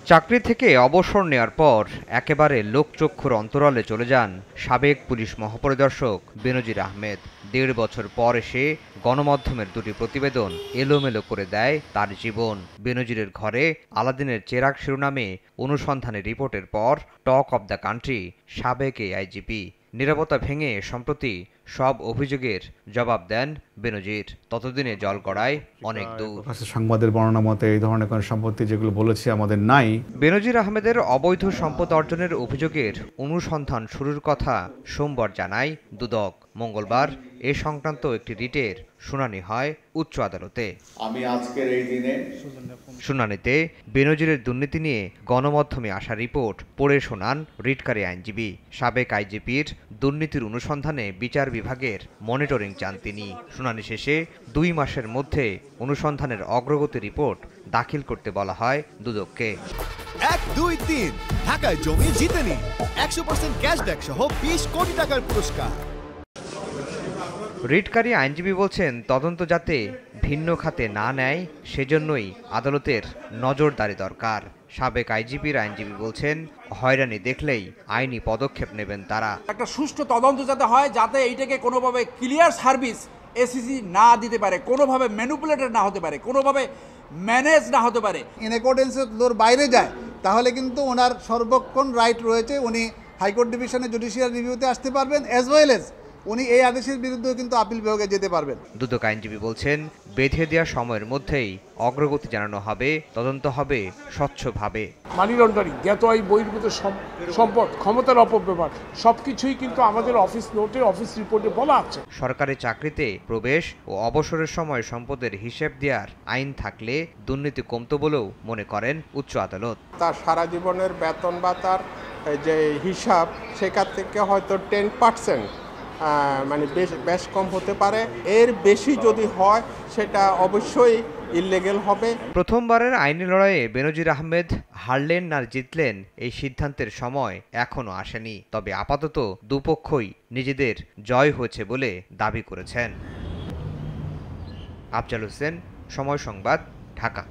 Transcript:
চাকরি থেকে অবসর নেওয়ার পর একেবারে লোকচক্ষুর অন্তরালে চলে যান সাবেক পুলিশ মহাপরিদর্শক বেনজির আহমেদ। ১.৫ বছর পর এসে গণমাধ্যমের দুটি প্রতিবেদন এলোমেলো করে দেয় তার জীবন। বেনজিরের ঘরে আলাদিনের চেরাগ শিরোনামে অনুসন্ধানী রিপোর্টের পর টক অব দ্য কান্ট্রি সাবেক এই আইজিপি। নীরবতা ভেঙে সম্প্রতি সব অভিযোগের জবাব দেন বেনজির। ততদিনে জল গড়ায় অনেক দূর। সংবাদের বর্ণনা মতে এই ধরনের কোনো সম্পত্তি যেগুলো বলেছি আমাদের নাই। বেনজির আহমেদের অবৈধ সম্পদ অর্জনের অভিযোগের অনুসন্ধান শুরুর কথা সোমবার জানায় দুদক। মঙ্গলবার এ সংক্রান্ত একটি রিটের শুনানি হয় উচ্চ আদালতে। আমি আজকের এই দিনে শুনানিতে বেনজিরের দুর্নীতি নিয়ে গণমাধ্যমে আসা রিপোর্ট পড়ে শোনান রিটকারী আইনজীবী। সাবেক আইজিপির দুর্নীতির অনুসন্ধানে বিচার বিভাগের মনিটরিং চান তিনি। শুনানি শেষে 2 মাসের মধ্যে অনুসন্ধানের অগ্রগতি রিপোর্ট দাখিল করতে বলা হয় দুদককে। 1, 2, 3 ঢাকায় জমি জিতে নিন 100% ক্যাশব্যাক সহ 20 কোটি টাকার পুরস্কার। রিটকারী আইনজীবী বলছেন, তদন্ত যাতে ভিন্ন খাতে না নেয় সেজন্যই আদালতের নজরদারি দরকার। সাবেক আইজিপির আইনজীবী বলছেন, হয়রানি দেখলেই আইনি পদক্ষেপ নেবেন তারা। একটা সুষ্ঠু তদন্ত যাতে হয়, যাতে এইটাকে কোনোভাবে ক্লিয়ার সার্ভিস এসিসি না দিতে পারে, কোনোভাবে ম্যানিপুলেটেড না হতে পারে, কোনোভাবে ম্যানেজ না হতে পারে। ইন অ্যাকর্ডেন্সে তোর বাইরে যায় তাহলে কিন্তু ওনার সর্বক্ষণ রাইট রয়েছে, উনি হাইকোর্ট ডিভিশনে জুডিশিয়াল রিভিউতে আসতে পারবেন, অ্যাজ ওয়েল এজ উনি এই আদেশের বিরুদ্ধেও কিন্তু আপিল বিভাগে যেতে পারবেন। দুদক আইনজীবী বলছেন, বেঁধে দেওয়া সময়ের মধ্যেই অগ্রগতি জানানো হবে, তদন্ত হবে স্বচ্ছভাবে। মানি লন্ডারিং, জ্ঞাত আয় বহির্ভূত সম্পদ, ক্ষমতার অপব্যবহার সবকিছুই কিন্তু আমাদের অফিস নোটে, অফিস রিপোর্টে বলা আছে। সরকারি চাকরিতে প্রবেশ ও অবসরের সময় সম্পদের হিসেব দেওয়ার আইন থাকলে দুর্নীতি কমতো বলেও মনে করেন উচ্চ আদালত। তার সারা জীবনের বেতন বা তার যে হিসাব সেখান থেকে হয়তো 10% মানে বেশ কম হতে পারে। এর বেশি যদি হয় সেটা অবশ্যই ইললিগ্যাল হবে। প্রথমবারের আইনি লড়াইয়ে বেনজির আহমেদ হারলেন না জিতলেন এই সিদ্ধান্তের সময় এখনো আসেনি। তবে আপাতত দুপক্ষই নিজেদের জয় হয়েছে বলে দাবি করেছেন। আফজাল হোসেন, সময় সংবাদ, ঢাকা।